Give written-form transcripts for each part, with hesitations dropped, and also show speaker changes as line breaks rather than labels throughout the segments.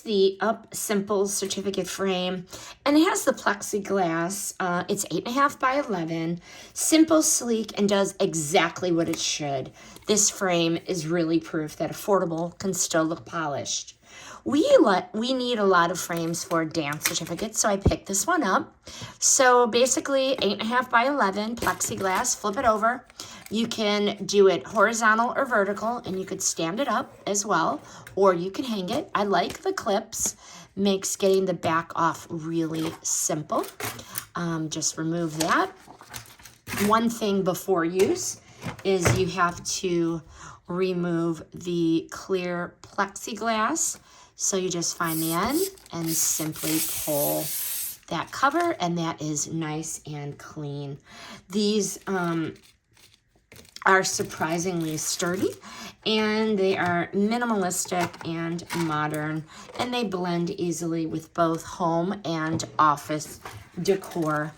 the upsimples certificate frame, and it has the plexiglass. It's 8.5 by 11, simple, sleek, and does exactly what it should. This frame is really proof that affordable can still look polished. We need a lot of frames for dance certificates, so I picked this one up. So basically 8.5 by 11 plexiglass, flip it over. You can do it horizontal or vertical, and you could stand it up as well, or you can hang it. I like the clips, makes getting the back off really simple. Just remove that. One thing before use is you have to remove the clear plexiglass. So you just find the end and simply pull that cover, and that is nice and clean. These are surprisingly sturdy, and they are minimalistic and modern, and they blend easily with both home and office decor.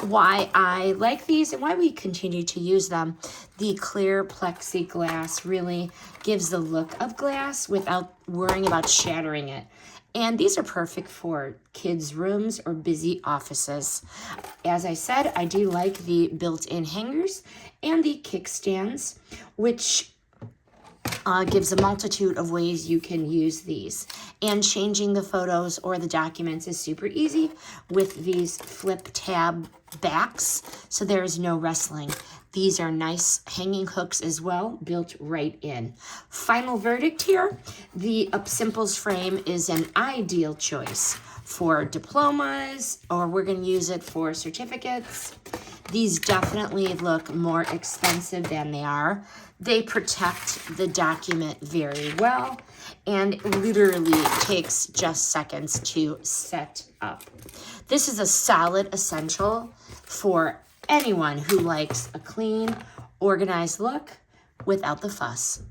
Why I like these and why we continue to use them, the clear plexiglass really gives the look of glass without worrying about shattering it. And these are perfect for kids' rooms or busy offices. As I said, I do like the built-in hangers and the kickstands, which gives a multitude of ways you can use these. And changing the photos or the documents is super easy with these flip tab backs, so there is no wrestling. These are nice hanging hooks as well, built right in. Final verdict here, the upsimples frame is an ideal choice for diplomas, or we're going to use it for certificates. These definitely look more expensive than they are. They protect the document very well, and it literally takes just seconds to set up. This is a solid essential for anyone who likes a clean, organized look without the fuss.